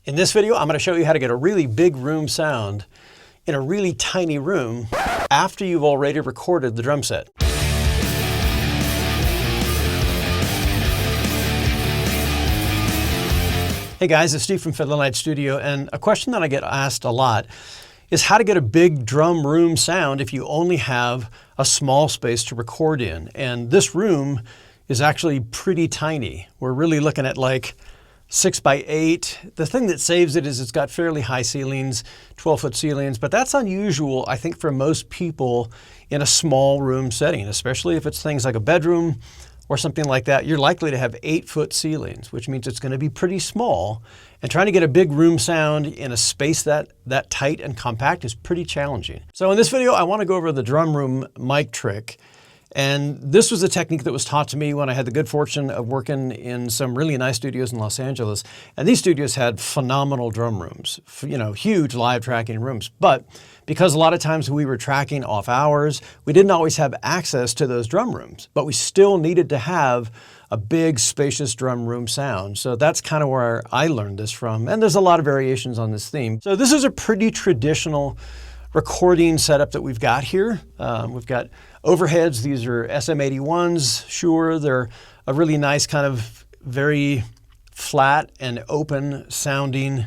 In this video, I'm going to show you how to get a really big room sound in a really tiny room after you've already recorded the drum set. Hey guys, it's Steve from Fiddler Night Studio, and a question that I get asked a lot is how to get a big drum room sound if you only have a small space to record in. And this room is actually pretty tiny. We're really looking at like 6 by 8. The thing that saves it is it's got fairly high ceilings, 12-foot ceilings, but that's unusual, I think, for most people in a small room setting, especially if it's things like a bedroom or something like that. You're likely to have 8-foot ceilings, which means it's going to be pretty small. And trying to get a big room sound in a space that tight and compact is pretty challenging. So in this video, I want to go over the drum room mic trick. And this was a technique that was taught to me when I had the good fortune of working in some really nice studios in Los Angeles. And these studios had phenomenal drum rooms, huge live tracking rooms. But because a lot of times we were tracking off hours, we didn't always have access to those drum rooms, but we still needed to have a big, spacious drum room sound. So that's kind of where I learned this from. And there's a lot of variations on this theme. So this is a pretty traditional recording setup that we've got here. We've got overheads. These are SM81s, Shure. They're a really nice kind of very flat and open sounding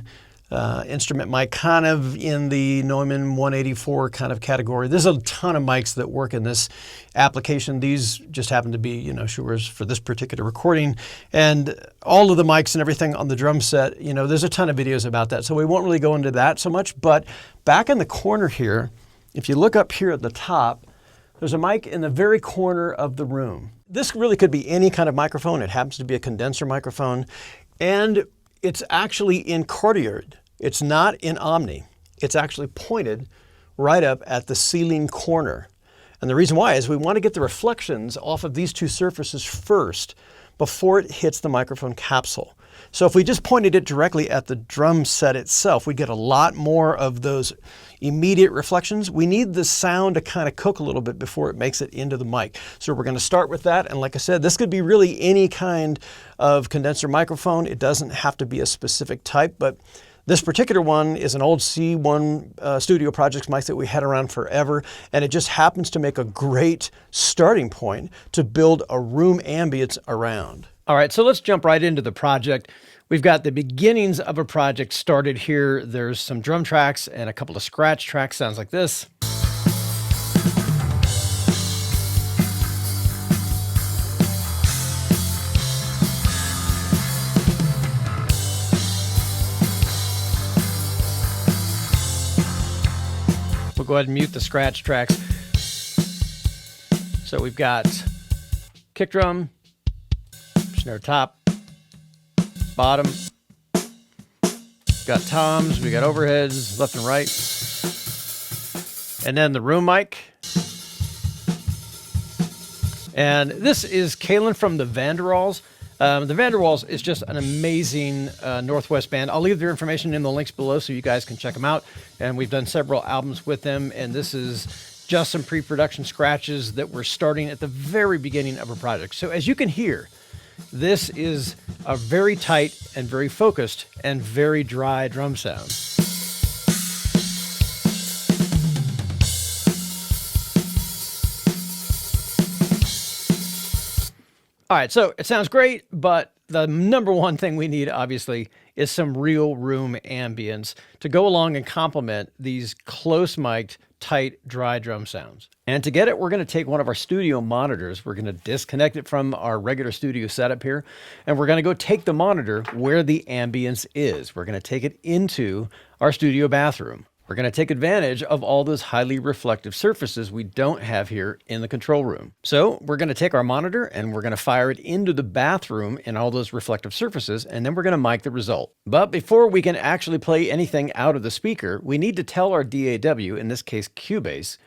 instrument mic, kind of in the Neumann 184 kind of category. There's a ton of mics that work in this application. These just happen to be, Shure's for this particular recording. And all of the mics and everything on the drum set, there's a ton of videos about that. So we won't really go into that so much. But back in the corner here, if you look up here at the top, there's a mic in the very corner of the room. This really could be any kind of microphone. It happens to be a condenser microphone. And it's actually in cardioid. It's not in omni. It's actually pointed right up at the ceiling corner. And the reason why is we want to get the reflections off of these two surfaces first before it hits the microphone capsule. So if we just pointed it directly at the drum set itself, we'd get a lot more of those immediate reflections. We need the sound to kind of cook a little bit before it makes it into the mic. So we're going to start with that. And like I said, this could be really any kind of condenser microphone. It doesn't have to be a specific type, but this particular one is an old C1 Studio Projects mic that we had around forever, and it just happens to make a great starting point to build a room ambience around. All right, so let's jump right into the project. We've got the beginnings of a project started here. There's some drum tracks and a couple of scratch tracks. Sounds like this. We'll go ahead and mute the scratch tracks. So we've got kick drum, snare top, bottom, got toms, we got overheads, left and right, and then the room mic. And this is Kalen from the Vanderwalls. The Vanderwalls is just an amazing Northwest band. I'll leave their information in the links below so you guys can check them out. And we've done several albums with them, and this is just some pre-production scratches that we're starting at the very beginning of a project. So as you can hear, this is a very tight and very focused and very dry drum sound. All right, so it sounds great, but the number one thing we need, obviously, is some real room ambience to go along and complement these close-mic'd, tight, dry drum sounds. And to get it, we're going to take one of our studio monitors. We're going to disconnect it from our regular studio setup here, and we're going to go take the monitor where the ambience is. We're going to take it into our studio bathroom. We're going to take advantage of all those highly reflective surfaces we don't have here in the control room. So we're going to take our monitor and we're going to fire it into the bathroom and all those reflective surfaces, and then we're going to mic the result. But before we can actually play anything out of the speaker, we need to tell our DAW, in this case Cubase,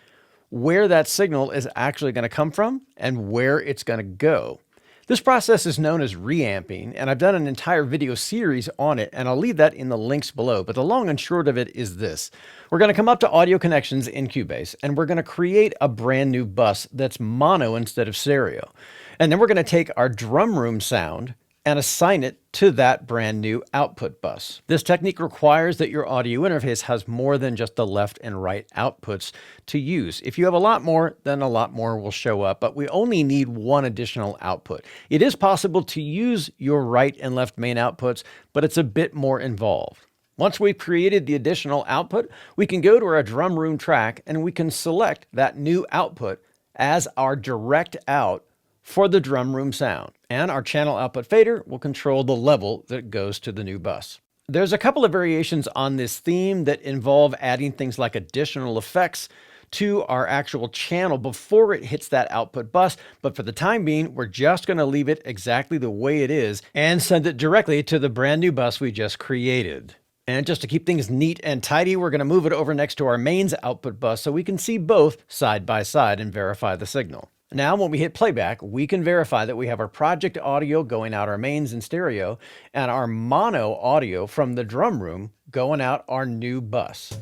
where that signal is actually going to come from and where it's going to go. This process is known as reamping, and I've done an entire video series on it, and I'll leave that in the links below. But the long and short of it is this. We're going to come up to audio connections in Cubase, and we're going to create a brand new bus that's mono instead of stereo. And then we're going to take our drum room sound and assign it to that brand new output bus. This technique requires that your audio interface has more than just the left and right outputs to use. If you have a lot more, then a lot more will show up, but we only need one additional output. It is possible to use your right and left main outputs, but it's a bit more involved. Once we've created the additional output, we can go to our drum room track and we can select that new output as our direct out for the drum room sound. And our channel output fader will control the level that goes to the new bus. There's a couple of variations on this theme that involve adding things like additional effects to our actual channel before it hits that output bus. But for the time being, we're just going to leave it exactly the way it is and send it directly to the brand new bus we just created. And just to keep things neat and tidy, we're going to move it over next to our mains output bus so we can see both side by side and verify the signal. Now, when we hit playback, we can verify that we have our project audio going out our mains in stereo and our mono audio from the drum room going out our new bus.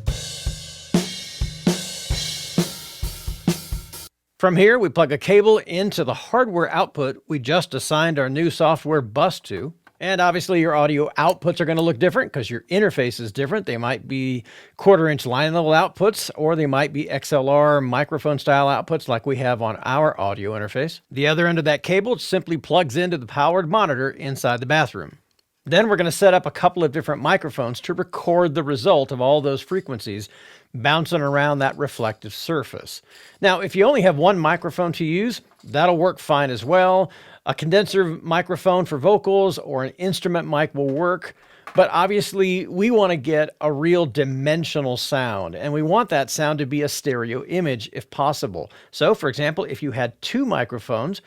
From here, we plug a cable into the hardware output we just assigned our new software bus to. And obviously your audio outputs are going to look different because your interface is different. They might be 1/4-inch line level outputs, or they might be XLR microphone style outputs like we have on our audio interface. The other end of that cable simply plugs into the powered monitor inside the bathroom. Then we're going to set up a couple of different microphones to record the result of all those frequencies bouncing around that reflective surface. Now, if you only have one microphone to use, that'll work fine as well. A condenser microphone for vocals or an instrument mic will work, but obviously we want to get a real dimensional sound, and we want that sound to be a stereo image if possible. So, for example, if you had two microphones,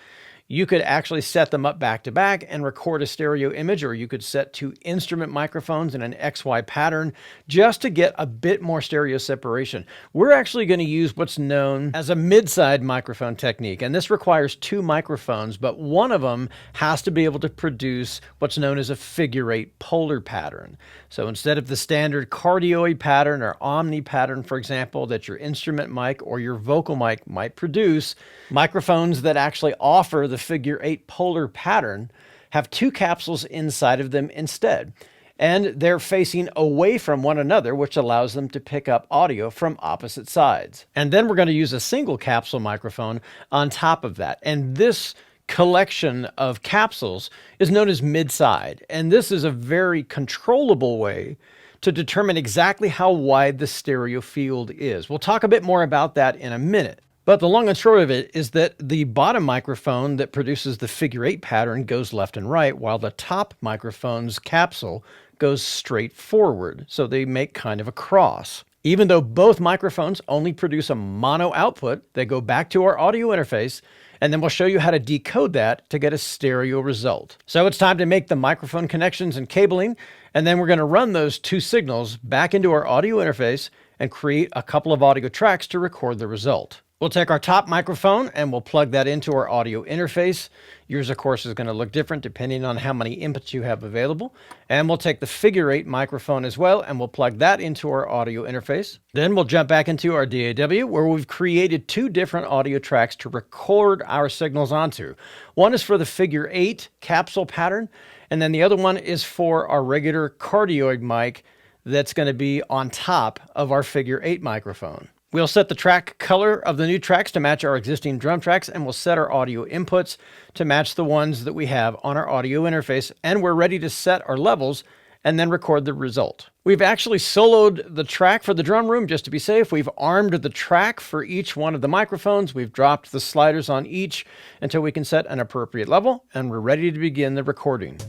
you could actually set them up back to back and record a stereo image, or you could set two instrument microphones in an XY pattern just to get a bit more stereo separation. We're actually going to use what's known as a mid-side microphone technique, and this requires two microphones, but one of them has to be able to produce what's known as a figure-8 polar pattern. So instead of the standard cardioid pattern or omni pattern, for example, that your instrument mic or your vocal mic might produce, microphones that actually offer the figure-8 polar pattern have two capsules inside of them instead. And they're facing away from one another, which allows them to pick up audio from opposite sides. And then we're going to use a single capsule microphone on top of that. And this collection of capsules is known as mid-side. And this is a very controllable way to determine exactly how wide the stereo field is. We'll talk a bit more about that in a minute. But the long and short of it is that the bottom microphone that produces the figure-8 pattern goes left and right, while the top microphone's capsule goes straight forward. So they make kind of a cross. Even though both microphones only produce a mono output, they go back to our audio interface, and then we'll show you how to decode that to get a stereo result. So it's time to make the microphone connections and cabling, and then we're going to run those two signals back into our audio interface and create a couple of audio tracks to record the result. We'll take our top microphone and we'll plug that into our audio interface. Yours, of course, is going to look different depending on how many inputs you have available. And we'll take the figure-8 microphone as well, and we'll plug that into our audio interface. Then we'll jump back into our DAW, where we've created two different audio tracks to record our signals onto. One is for the figure-8 capsule pattern, and then the other one is for our regular cardioid mic that's going to be on top of our figure-8 microphone. We'll set the track color of the new tracks to match our existing drum tracks, and we'll set our audio inputs to match the ones that we have on our audio interface, and we're ready to set our levels and then record the result. We've actually soloed the track for the drum room just to be safe. We've armed the track for each one of the microphones. We've dropped the sliders on each until we can set an appropriate level, and we're ready to begin the recording.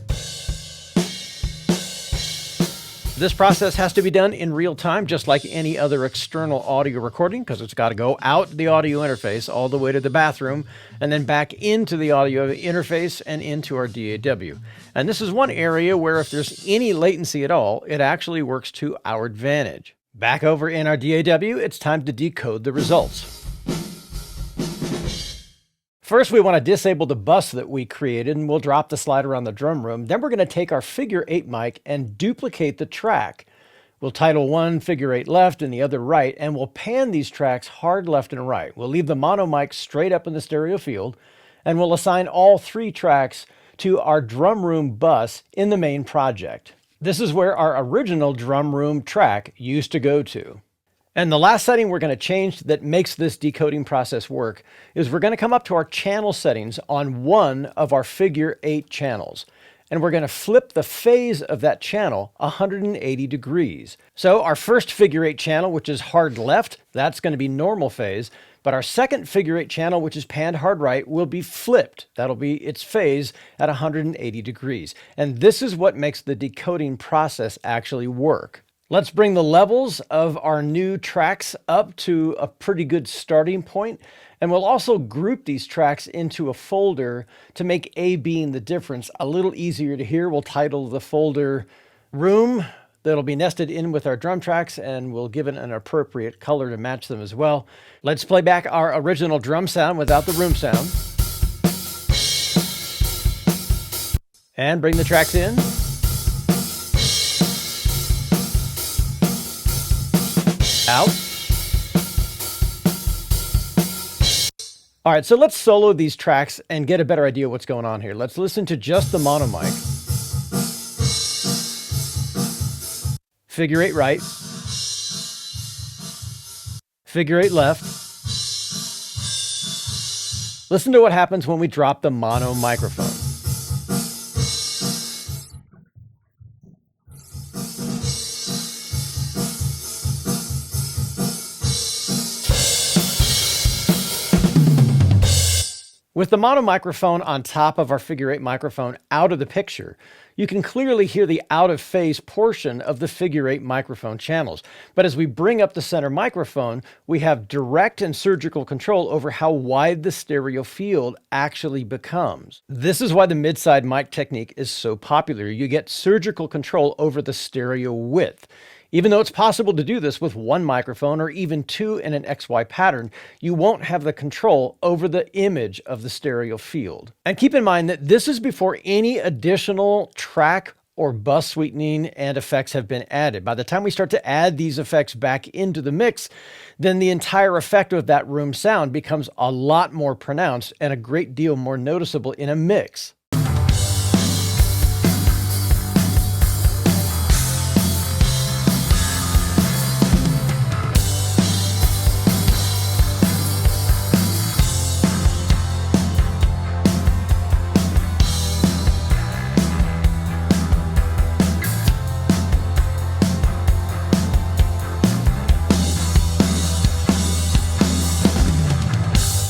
This process has to be done in real time, just like any other external audio recording, because it's got to go out the audio interface all the way to the bathroom and then back into the audio interface and into our DAW. And this is one area where if there's any latency at all, it actually works to our advantage. Back over in our DAW, it's time to decode the results. First, we want to disable the bus that we created, and we'll drop the slider on the drum room. Then we're going to take our figure-8 mic and duplicate the track. We'll title one figure-8 left and the other right, and we'll pan these tracks hard left and right. We'll leave the mono mic straight up in the stereo field, and we'll assign all three tracks to our drum room bus in the main project. This is where our original drum room track used to go to. And the last setting we're going to change that makes this decoding process work is we're going to come up to our channel settings on one of our figure 8 channels. And we're going to flip the phase of that channel 180 degrees. So our first figure 8 channel, which is hard left, that's going to be normal phase. But our second figure 8 channel, which is panned hard right, will be flipped. That'll be its phase at 180 degrees. And this is what makes the decoding process actually work. Let's bring the levels of our new tracks up to a pretty good starting point. And we'll also group these tracks into a folder to make A being the difference a little easier to hear. We'll title the folder Room. That'll be nested in with our drum tracks, and we'll give it an appropriate color to match them as well. Let's play back our original drum sound without the room sound. And bring the tracks in. Out. All right, so let's solo these tracks and get a better idea of what's going on here. Let's listen to just the mono mic. Figure 8 right. Figure 8 left. Listen to what happens when we drop the mono microphone. With the mono microphone on top of our figure 8 microphone out of the picture, you can clearly hear the out of phase portion of the figure 8 microphone channels. But as we bring up the center microphone, we have direct and surgical control over how wide the stereo field actually becomes. This is why the mid-side mic technique is so popular. You get surgical control over the stereo width. Even though it's possible to do this with one microphone or even two in an XY pattern, you won't have the control over the image of the stereo field. And keep in mind that this is before any additional track or bus sweetening and effects have been added. By the time we start to add these effects back into the mix, then the entire effect of that room sound becomes a lot more pronounced and a great deal more noticeable in a mix.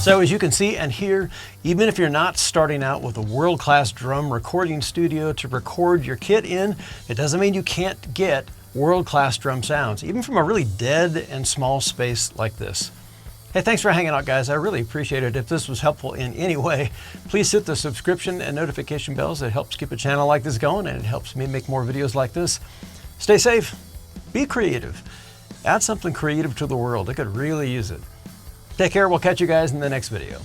So as you can see and hear, even if you're not starting out with a world-class drum recording studio to record your kit in, it doesn't mean you can't get world-class drum sounds, even from a really dead and small space like this. Hey, thanks for hanging out, guys. I really appreciate it. If this was helpful in any way, please hit the subscription and notification bells. It helps keep a channel like this going, and it helps me make more videos like this. Stay safe, be creative, add something creative to the world. They could really use it. Take care. We'll catch you guys in the next video.